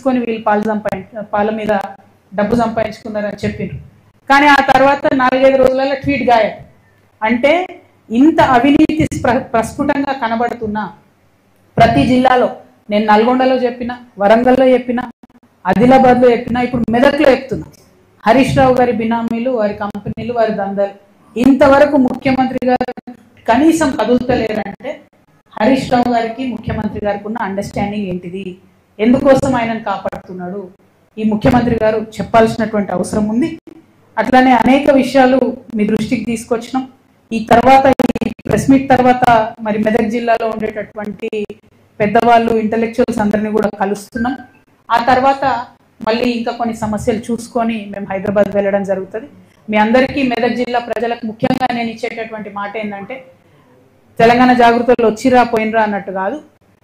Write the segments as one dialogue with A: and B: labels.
A: తీసుకొని వీళ్ళు పాల మీద డబ్బు సంపాదించుకున్నారని చెప్పిండ్రు. కానీ ఆ తర్వాత 4-5 రోజులలో ట్వీట్ గాయం. అంటే ఇంత అవినీతి ప్రస్ఫుటంగా కనబడుతున్నా ప్రతి జిల్లాలో, నేను నల్గొండలో చెప్పిన, వరంగల్లో చెప్పిన, ఆదిలాబాద్లో చెప్పిన, ఇప్పుడు మెదక్లో చెప్తున్నా, హరీష్ రావు గారి బినామీలు, వారి కంపెనీలు, వారి దందాలు ఇంతవరకు ముఖ్యమంత్రి గారు కనీసం కదులుతలేరంటే హరీష్ రావు గారికి ముఖ్యమంత్రి గారికి ఉన్న అండర్స్టాండింగ్ ఏంటిది, ఎందుకోసం ఆయనను కాపాడుతున్నాడు, ఈ ముఖ్యమంత్రి గారు చెప్పాల్సినటువంటి అవసరం ఉంది. అట్లానే అనేక విషయాలు మీ దృష్టికి తీసుకొచ్చినాం. ఈ తర్వాత ఈ ప్రెస్ మీట్ తర్వాత మరి మెదక్ జిల్లాలో ఉండేటటువంటి పెద్దవాళ్ళు, ఇంటలెక్చువల్స్ అందరినీ కూడా కలుస్తున్నాం. ఆ తర్వాత మళ్ళీ ఇంకా కొన్ని సమస్యలు చూసుకొని మేము హైదరాబాద్ వెళ్ళడం జరుగుతుంది. మీ అందరికీ మెదక్ జిల్లా ప్రజలకు ముఖ్యంగా నేను ఇచ్చేటటువంటి మాట ఏంటంటే, తెలంగాణ జాగృతులు వచ్చిరా పోయినరా అన్నట్టు కాదు.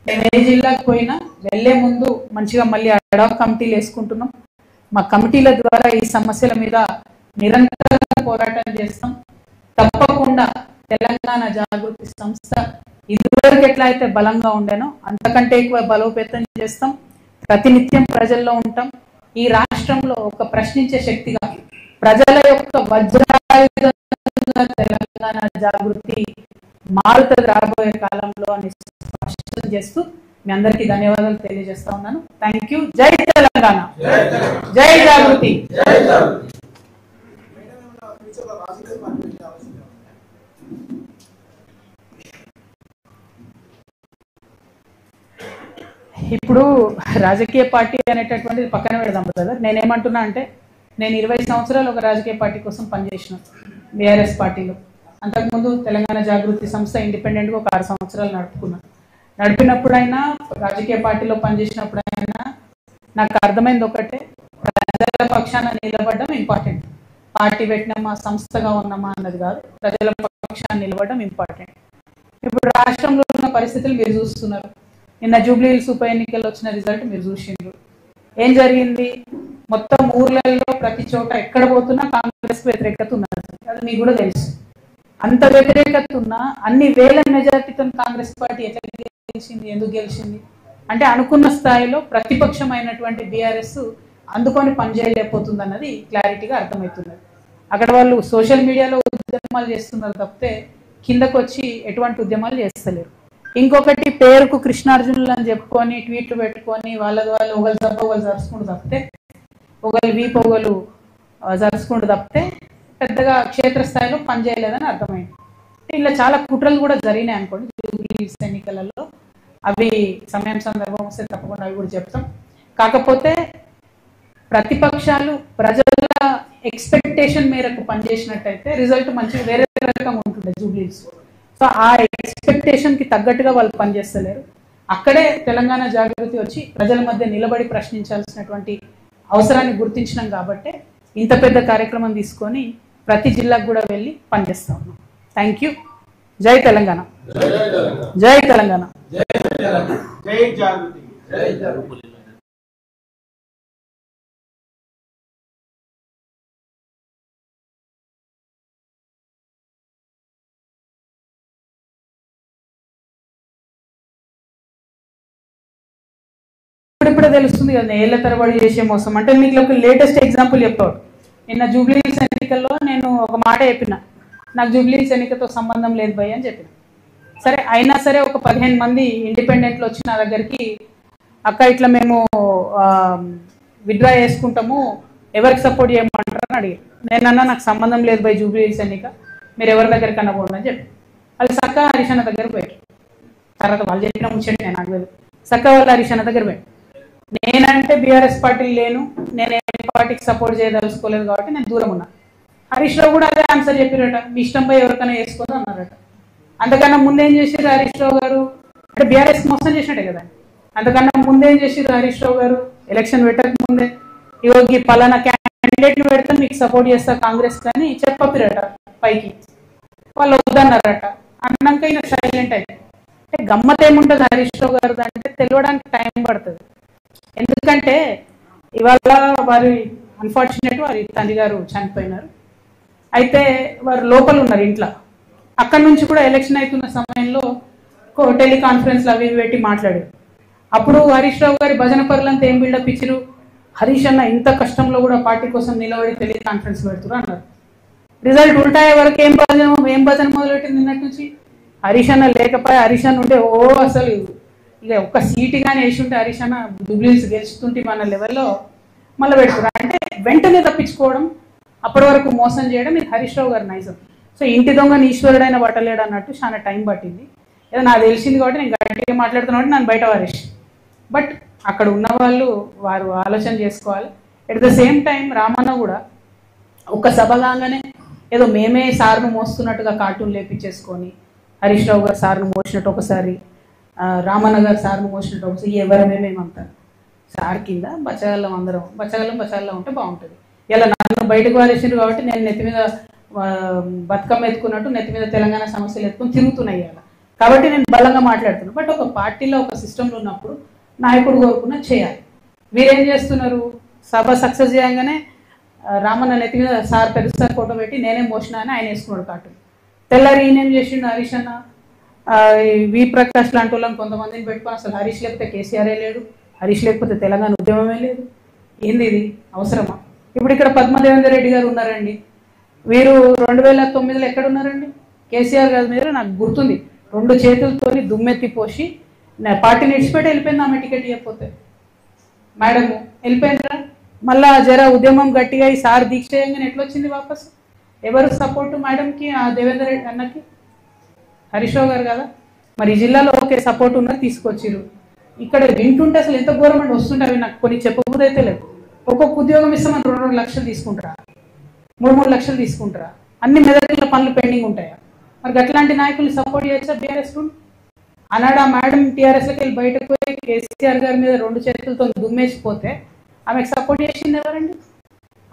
A: మేము ఏ జిల్లాకు పోయినా వెళ్లే ముందు మంచిగా మళ్ళీ అడాక్ కమిటీలు వేసుకుంటున్నాం. మా కమిటీల ద్వారా ఈ సమస్యల మీద నిరంతరంగా పోరాటం చేస్తాం. తప్పకుండా తెలంగాణ జాగృతి సంస్థ ఇదివరకు ఎట్లా అయితే బలంగా ఉండేనో అంతకంటే ఎక్కువ బలోపేతం చేస్తాం. ప్రతినిత్యం ప్రజల్లో ఉంటాం. ఈ రాష్ట్రంలో ఒక ప్రశ్నించే శక్తిగా, ప్రజల యొక్క వజ్రాయుధంగా తెలంగాణ జాగృతి మారుతుంది రాబోయే కాలంలో అని స్పష్టం చేస్తూ మీ అందరికీ ధన్యవాదాలు తెలియజేస్తా ఉన్నాను. Thank you. జై తెలంగాణ, జై జాగృతి. ఇప్పుడు రాజకీయ పార్టీ అనేటటువంటిది పక్కన పెడదాం బ్రదర్. నేనేమంటున్నా అంటే, నేను 20 సంవత్సరాలు ఒక రాజకీయ పార్టీ కోసం పనిచేసిన బీఆర్ఎస్ పార్టీలో. అంతకుముందు తెలంగాణ జాగృతి సంస్థ ఇండిపెండెంట్గా ఒక 6 సంవత్సరాలు నడిపినప్పుడైనా, రాజకీయ పార్టీలో పనిచేసినప్పుడైనా నాకు అర్థమైంది ఒకటే, ప్రజల పక్షాన నిలబడడం ఇంపార్టెంట్. పార్టీ పెట్టినామా, సంస్థగా ఉన్నామా అన్నది కాదు, ప్రజల పక్షాన నిలబడడం ఇంపార్టెంట్. ఇప్పుడు రాష్ట్రంలో ఉన్న పరిస్థితులు మీరు చూస్తున్నారు. నిన్న జూబ్లీ హిల్స్ ఉప ఎన్నికల్లో వచ్చిన రిజల్ట్ మీరు చూసిండ్రు. ఏం జరిగింది? మొత్తం ఊర్లలో ప్రతి చోట ఎక్కడ పోతున్నా కాంగ్రెస్ వ్యతిరేకత ఉన్నది. అది మీకు కూడా తెలుసు. అంత వ్యతిరేకత ఉన్నా అన్ని వేల మెజార్టీతో కాంగ్రెస్ పార్టీ ఎట్లా గెలిచింది, ఎందుకు గెలిచింది అంటే, అనుకున్న స్థాయిలో ప్రతిపక్షమైనటువంటి బీఆర్ఎస్ అందుకొని పనిచేయలేకపోతుంది అన్నది క్లారిటీగా అర్థమవుతున్నది. అక్కడ వాళ్ళు సోషల్ మీడియాలో ఉద్యమాలు చేస్తున్నారు తప్పితే కిందకు వచ్చి ఎటువంటి ఉద్యమాలు చేస్తలేరు. ఇంకొకటి, పేరుకు కృష్ణార్జునులు అని చెప్పుకొని ట్వీట్లు పెట్టుకొని వాళ్ళు ఒకళ్ళు తప్ప ఒకళ్ళు జరుచుకుంటూ తప్పితే, ఒకళ్ళు వీపు ఒకళ్ళు జరుచుకుంటూ తప్పితే పెద్దగా క్షేత్రస్థాయిలో పనిచేయలేదని అర్థమైంది. ఇలా చాలా కుట్రలు కూడా జరిగినాయి అనుకోండి జూబ్లీ హిల్స్ ఎన్నికలలో. అవి సమయం సందర్భం వస్తే తప్పకుండా అవి కూడా చెప్తాం. కాకపోతే ప్రతిపక్షాలు ప్రజల ఎక్స్పెక్టేషన్ మేరకు పనిచేసినట్టయితే రిజల్ట్ మంచిగా వేరే రకంగా ఉంటుండే జూబ్లీ హిల్స్. సో ఆ ఎక్స్పెక్టేషన్ కి తగ్గట్టుగా వాళ్ళు పనిచేస్తలేరు. అక్కడే తెలంగాణ జాగృతి వచ్చి ప్రజల మధ్య నిలబడి ప్రశ్నించాల్సినటువంటి అవసరాన్ని గుర్తించినాం కాబట్టి ఇంత పెద్ద కార్యక్రమం తీసుకొని ప్రతి జిల్లాకు కూడా వెళ్ళి పనిచేస్తా ఉన్నాం. Thank you. జై తెలంగాణ, జై తెలంగాణ, జై జాగృతి. ఇప్పుడే తెలుస్తుంది కదా ఏళ్ల తరబడి చేసే మోసం అంటే. మీకు ఒక లేటెస్ట్ ఎగ్జాంపుల్ చెప్పాడు. నిన్న జూబ్లీ హిల్స్ ఎన్నికల్లో నేను ఒక మాట చెప్పిన, నాకు జూబ్లీ హిల్స్ ఎన్నికతో సంబంధం లేదు భయ్ అని చెప్పిన. సరే, అయినా సరే ఒక 15 మంది ఇండిపెండెంట్లు వచ్చి నా దగ్గరికి, అక్క ఇట్లా మేము విత్డ్రా చేసుకుంటాము, ఎవరికి సపోర్ట్ చేయమంటారని అడిగారు. నేనన్నా నాకు సంబంధం లేదు భయ్ జూబ్లీ హిల్స్ ఎన్నిక, మీరు ఎవరి దగ్గరికి అనబోండి అని చెప్పి అది సక్క హరీష్ అన్న దగ్గర పోయారు. తర్వాత వాళ్ళు చెప్పిన ముచ్చండి నేను అడగలేదు. సక్క వాళ్ళు హరీష్ అన్న దగ్గర పోయారు. నేనంటే బీఆర్ఎస్ పార్టీ లేను, నేను ఏ పార్టీకి సపోర్ట్ చేయదలుచుకోలేదు కాబట్టి నేను దూరం ఉన్నా. హరీష్ రావు కూడా అదే ఆన్సర్ చెప్పారట, మీ ఇష్టం పోయి ఎవరికైనా వేసుకోదు అన్నారట. అంతకన్నా ముందేం చేసారు హరీష్ రావు గారు అంటే, బీఆర్ఎస్ మోసం చేసినట్టే కదా. అంతకన్నా ముందేం చేసారు హరీష్ రావు గారు? ఎలక్షన్ పెట్టక ముందే ఈ పలానా క్యాండిడేట్ ని పెడితే మీకు సపోర్ట్ చేస్తా కాంగ్రెస్ కానీ చెప్పపిరట పైకి. వాళ్ళు వద్దన్నారట. అన్నాక ఈయన సైలెంట్ అయితే అంటే గమ్మత్ ఏముంటుంది హరీష్ రావు గారు అంటే తెలియడానికి టైం పడుతుంది. ఎందుకంటే ఇవాళ వారి అన్ఫార్చునేట్ వారి తండ్రి గారు చనిపోయినారు. అయితే వారు లోపల ఉన్నారు ఇంట్లో. అక్కడి నుంచి కూడా ఎలక్షన్ అవుతున్న సమయంలో టెలికాన్ఫరెన్స్లు అవి పెట్టి మాట్లాడారు. అప్పుడు హరీష్ రావు గారి భజన పరులంతా ఏం బిల్డప్ ఇచ్చిరు, హరీష్ అన్న ఇంత కష్టంలో కూడా పార్టీ కోసం నిలబడి టెలికాన్ఫరెన్స్ పెడుతున్నారు అన్నారు. రిజల్ట్ ఉల్టాయే వరకు ఏం భజన మొదలెట్టింది నిన్నటి నుంచి. హరీష్ అన్న లేకపోయా, హరీష్ అన్న ఉంటే అసలు ఇక ఒక్క సీటు కానీ వేసి ఉంటే హరీష్ అన్న డూబ్లీస్ గెలుస్తుంటే మన లెవెల్లో మళ్ళీ పెడుతున్నారు. అంటే వెంటనే తప్పించుకోవడం, అప్పటి వరకు మోసం చేయడం, ఇది హరీష్ రావు గారి నైజం. సో ఇంటి దొంగని ఈశ్వరుడైన పట్టలేడు అన్నట్టు చాలా టైం పట్టింది. ఏదో నాకు తెలిసింది కాబట్టి నేను గట్టిగా మాట్లాడుతున్నా కాబట్టి నన్ను బయట హరీష్. బట్ అక్కడ ఉన్న వాళ్ళు వారు ఆలోచన చేసుకోవాలి. At the same time Ramanna కూడా ఒక సభ కాగానే ఏదో మేమే సార్ను మోస్తున్నట్టుగా కార్టూన్ లేపించేసుకొని, హరీష్ రావు గారు సార్ను మోసినట్టు ఒకసారి, రామన్న గారు సార్ను మోసినట్టు ఒకసారి ఎవరమేమేమంటారు. సార్ కింద బచ్చగల్లం అందరం బచ్చగల్లం ఉంటే బాగుంటుంది. ఇలా నన్ను బయటకు వారేసిండ్రు కాబట్టి నేను నెత్తి మీద బతుకమ్మ ఎత్తుకున్నట్టు నెత్తి మీద తెలంగాణ సమస్యలు ఎత్తుకుని తిరుగుతున్నాయి ఇలా. కాబట్టి నేను బలంగా మాట్లాడుతున్నాను. బట్ ఒక పార్టీలో ఒక సిస్టంలో ఉన్నప్పుడు నాయకుడు కోరుకున్న చేయాలి. వీరేం చేస్తున్నారు, సభ సక్సెస్ చేయగానే రామన్న నెత్తి మీద సార్ పెద్ద సార్ ఫోటో పెట్టి నేనే మోసినా అని ఆయన వేసుకున్నాడు కార్టూన్. తెల్లారి ఈయనేం చేసిండు, హరీష్ అన్న వి ప్రకాష్ లాంటి వాళ్ళని కొంతమందిని పెట్టుకొని అసలు హరీష్ లేకపోతే కేసీఆరే లేడు, హరీష్ లేకపోతే తెలంగాణ ఉద్యమమే లేదు. ఏంది ఇది అవసరమా? ఇప్పుడు ఇక్కడ పద్మదేవేందర్ రెడ్డి గారు ఉన్నారండి. వీరు 2009లో ఎక్కడ ఉన్నారండి? కేసీఆర్ గారి మీద నాకు గుర్తుంది 2 చేతులతోని దుమ్మెత్తి పోసి పార్టీని ఇడిచిపెట్టి వెళ్ళిపోయింది. ఆమె టికెట్ ఇవ్వకపోతే మేడము వెళ్ళిపోయిందిరా. మళ్ళా జర ఉద్యమం గట్టిగా ఈ సార్ దీక్ష చేయగానే ఎట్లొచ్చింది వాపస్? ఎవరు సపోర్ట్ మేడంకి, ఆ దేవేందర్ రెడ్డి అన్నకి? హరీష్ రావు గారు కదా. మరి ఈ జిల్లాలో ఓకే సపోర్ట్ ఉన్నది తీసుకొచ్చిరు. ఇక్కడ వింటుంటే అసలు ఎంత ఘోరం అండి. వస్తుంటే అవి నాకు కొన్ని చెప్పబోదు అయితే లేదు. ఒక్కొక్క ఉద్యోగం ఇస్తామని 2 లక్షలు తీసుకుంటారా, 3 లక్షలు తీసుకుంటారా? అన్ని మెదడుల పనులు పెండింగ్ ఉంటాయా? మరి అట్లాంటి నాయకులు సపోర్ట్ చేయొచ్చా బీఆర్ఎస్? అన్నాడు ఆ మేడం టీఆర్ఎస్లోకి వెళ్ళి బయటకు పోయి కేసీఆర్ గారి మీద 2 చేతులతో దుమ్మేసిపోతే ఆమెకు సపోర్ట్ చేసింది ఎవరండి?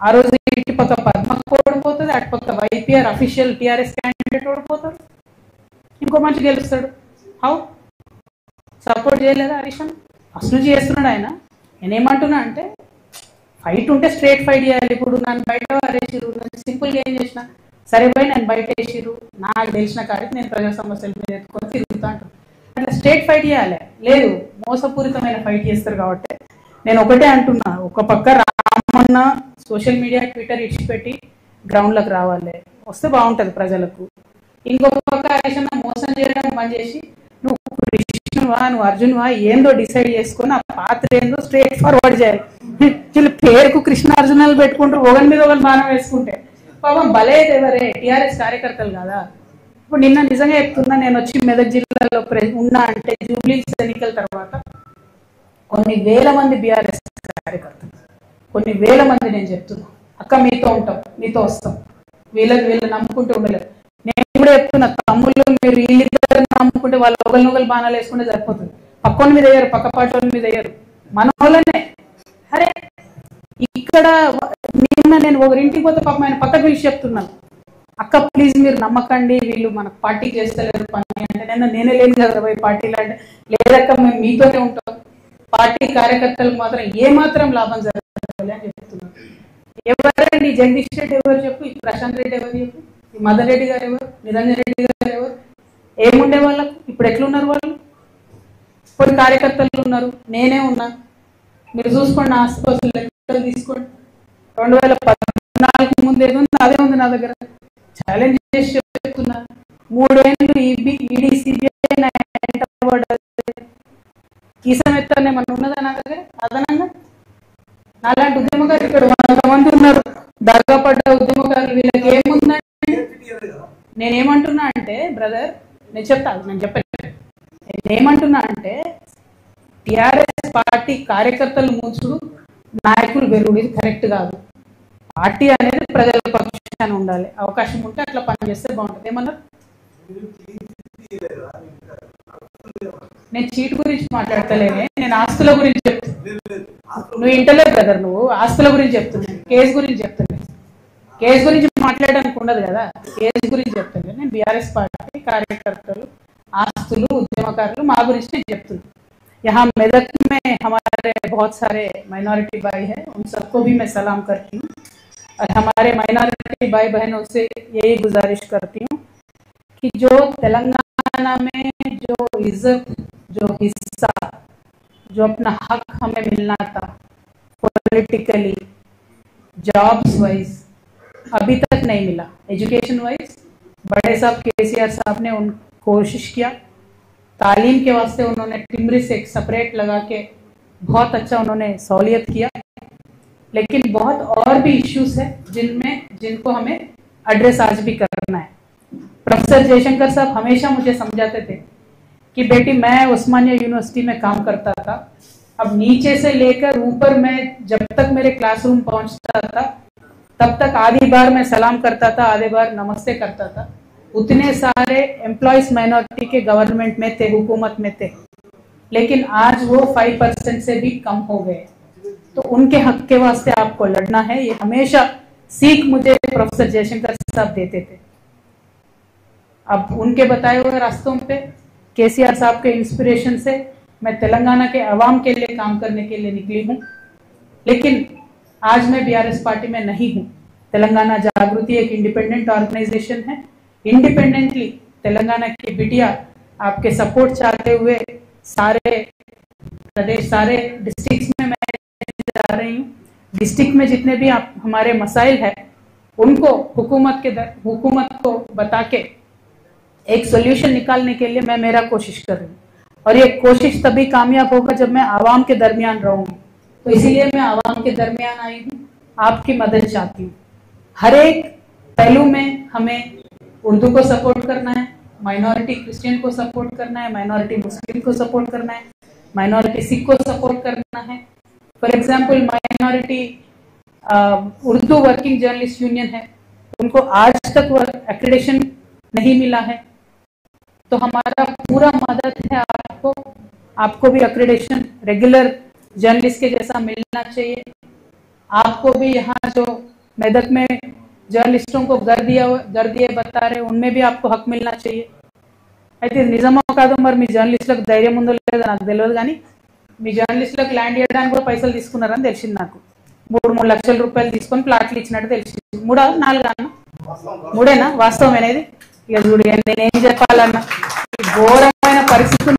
A: ఆ రోజు ఇటు పక్క పద్మకు ఓడిపోతుంది, అటు పక్క వైపీఆర్ అఫీషియల్ టీఆర్ఎస్ క్యాండిడేట్ ఓడిపోతాడు, ఇంకో మంచి గెలుస్తాడు. హౌ సపోర్ట్ చేయలేదా హరీష్ అన్న? అసలు చేస్తున్నాడు ఆయన. నేనేమంటున్నా అంటే ఫైట్ ఉంటే స్ట్రేట్ ఫైట్ చేయాలి. ఇప్పుడు నన్ను బయట వారేసిరు, నేను సింపుల్గా ఏం చేసిన సరే పోయి నన్ను బయట వేసిరు, నాకు తెలిసిన కాడికి నేను ప్రజా సమస్యల మీద ఎత్తుకొని తిరుగుతా అంటాను. అట్లా స్ట్రేట్ ఫైట్ చేయాలి. లేదు మోసపూరితమైన ఫైట్ చేస్తారు. కాబట్టి నేను ఒకటే అంటున్నా, ఒక పక్క రామన్న సోషల్ మీడియా ట్విట్టర్ ఇచ్చిపెట్టి గ్రౌండ్లకు రావాలి, వస్తే బాగుంటుంది ప్రజలకు. ఇంకొక పక్క హరీష్ అన్న మోసం చేయడం బంద్ చేసి నువ్వు కృష్ణువా నువ్వు అర్జునువా ఏందో డిసైడ్ చేసుకొని ఆ పాత్ర ఏందో స్ట్రేట్ ఫార్వర్డ్ చేయాలి. వీళ్ళు పేరుకు కృష్ణ అర్జునాలు పెట్టుకుంటారు, ఒకరి మీద ఒకరు బాణం వేసుకుంటే పాపం బలేదు ఎవరే? టీఆర్ఎస్ కార్యకర్తలు కదా. ఇప్పుడు నిన్న నిజంగా చెప్తున్నా, నేను వచ్చి మెదక్ జిల్లాలో ఉన్నా అంటే జూబ్లీస్ ఎన్నికల తర్వాత కొన్ని వేల మంది బీఆర్ఎస్ కార్యకర్తలు, కొన్ని వేల మంది నేను చెప్తున్నా, అక్క మీతో ఉంటాం, మీతో వస్తాం, వీళ్ళు నమ్ముకుంటూ ఉండలేదు. నేను కూడా చెప్తున్నా, తమ్ముళ్ళు మీరు వీళ్ళిద్దరు నమ్ముకుంటే వాళ్ళు ఒకరినొకరు బాణాలు వేసుకుంటే సరిపోతుంది. పక్కన మీద వేయరు, పక్క పాట వాళ్ళ మీద వేయరు, మన వాళ్ళనే. అరే ఇక్కడ నిన్న నేను ఒకరింటికి పోతే పాపం ఆయన పక్కకు పిలిచి చెప్తున్నాను, అక్క ప్లీజ్ మీరు నమ్మకండి, వీళ్ళు మన పార్టీ చేస్తలేరు పని అంటే. నేనే లేను కదా పోయి పార్టీలు అంటే, లేదక్క మేము మీతోనే ఉంటాం, పార్టీ కార్యకర్తలకు మాత్రం ఏమాత్రం లాభం జరగాలి అని చెప్తున్నాను. ఎవరండి జగదీష్ రెడ్డి ఎవరు చెప్పు, ఈ ప్రశాంత్ రెడ్డి ఎవరు చెప్పు, ఈ మదన్ రెడ్డి గారు ఎవరు, నిరంజన్ రెడ్డి గారు ఎవరు? ఏముండే వాళ్ళకు? ఇప్పుడు ఎట్లున్నారు వాళ్ళు? కొన్ని కార్యకర్తలు ఉన్నారు, నేనే ఉన్నా. మీరు చూసుకోండి, నా ఆస్తి లెక్కలు తీసుకోండి. 2014 ముందు ఏది ఉంది అదే ఉంది నా దగ్గర. ఛాలెంజ్ చేసి చెప్తున్నా, 3 ఏళ్ళు ఈడీ సిబిఐ కీసమెత్తనే మన ఉన్నదా నా దగ్గర అదనంగా? నాలాంటి ఉద్యమకారులు ఇక్కడ 100 మంది ఉన్నారు, దర్గాపడ్డ ఉద్యమకారులు. వీళ్ళకి ఏముందండి? నేనేమంటున్నా అంటే బ్రదర్, నేను చెప్పాను, నేనేమంటున్నా అంటే టిఆర్ఎస్ పార్టీ కార్యకర్తలు ముంచుడు, నాయకులు వెరుడు, ఇది కరెక్ట్ కాదు. పార్టీ అనేది ప్రజల పక్షాన ఉండాలి. అవకాశం ఉంటే అట్లా పనిచేస్తే బాగుంటుంది. ఏమన్నారు? నేను చీట్ గురించి మాట్లాడతలేనే, నేను ఆస్తుల గురించి చెప్తున్నా. నువ్వు ఇంటలేదు బ్రదర్, నువ్వు ఆస్తుల గురించి చెప్తున్నాను, కేసు గురించి చెప్తున్నాను. కేసు గురించి మాట్లాడడానికి ఉండదు కదా, కేసు గురించి చెప్తాను. నేను బీఆర్ఎస్ పార్టీ కార్యకర్తలు, ఆస్తులు, ఉద్యమకారులు మా గురించి నేను చెప్తున్నాను. यहाँ मेदक में हमारे बहुत सारे माइनॉरिटी भाई हैं, उन सबको भी मैं सलाम करती हूँ और हमारे माइनॉरिटी भाई बहनों से यही गुजारिश करती हूँ कि जो तेलंगाना में जो इज्जत, जो हिस्सा, जो अपना हक हमें मिलना था पॉलिटिकली, जॉब्स वाइज, अभी तक नहीं मिला। एजुकेशन वाइज बड़े साहब केसीआर साहब ने उन कोशिश किया, तालीम के वास्ते उन्होंने टिमरिस एक सेपरेट लगा के बहुत अच्छा उन्होंने सहूलियत किया, लेकिन बहुत और भी इश्यूज है जिनको हमें एड्रेस आज भी करना है। प्रोफेसर जयशंकर साहब हमेशा मुझे समझाते थे कि बेटी मैं उस्मानिया यूनिवर्सिटी में काम करता था, अब नीचे से लेकर ऊपर मैं जब तक मेरे क्लासरूम पहुंचता था तब तक आधी बार मैं सलाम करता था, आधे बार नमस्ते करता था। उतने सारे एम्प्लॉयज माइनॉरिटी के गवर्नमेंट में थे, हुकूमत में थे, लेकिन आज वो 5% से भी कम हो गए। तो उनके हक के वास्ते आपको लड़ना है, ये हमेशा सीख मुझे प्रोफेसर जयशंकर साहब देते थे। अब उनके बताए हुए रास्तों पे, केसीआर साहब के इंस्पिरेशन से मैं तेलंगाना के अवाम के लिए काम करने के लिए निकली हूँ, लेकिन आज मैं बीआरएस पार्टी में नहीं हूँ। तेलंगाना जागृति एक इंडिपेंडेंट ऑर्गेनाइजेशन है। इंडिपेंडेंटली तेलंगाना की बिटिया आपके सपोर्ट चाहते हुए सारे प्रदेश, सारे डिस्ट्रिक्ट्स में मैं जा रही हूँ। डिस्ट्रिक्ट में जितने भी हमारे मसाइल है उनको हुकूमत को बता के एक सोल्यूशन निकालने के लिए मैं मेरा कोशिश कर रही हूँ, और ये कोशिश तभी कामयाब होगा जब मैं आवाम के दरमियान रहूंगी। तो इसीलिए मैं आवाम के दरमियान आई हूँ, आपकी मदद चाहती हूँ। हर एक पहलू में हमें उर्दू को सपोर्ट करना है, माइनॉरिटी क्रिश्चियन को सपोर्ट करना है, माइनॉरिटी मुस्लिम को सपोर्ट करना है, माइनॉरिटी सिख को सपोर्ट करना है। For example minority Urdu working journalist union है, उनको आज तक एक्रेडिशन नहीं मिला है, तो हमारा पूरा मदद है आपको भी एक्रेडिशन रेगुलर जर्नलिस्ट के जैसा मिलना चाहिए। आपको भी यहाँ जो मेदक में जर्नलिस्टों को घर दिए बता रहे उनमें भी आपको हक मिलना चाहिए। అయితే నిజమో కాదో మరి మీ జర్నలిస్టులకు ధైర్యం ఉందో లేదో నాకు తెలియదు, కానీ మీ జర్నలిస్టులకు ల్యాండ్ ఇవ్వడానికి కూడా పైసలు తీసుకున్నారని తెలిసింది నాకు। 3 లక్షల రూపాయలు తీసుకొని ప్లాట్లు ఇచ్చినట్టు తెలిసింది। 3 4 అన్న 3ఏనా వాస్తవం అనేది? ఇక చూడు నేనేం చెప్పాలన్నా, ఘోరమైన పరిస్థితులు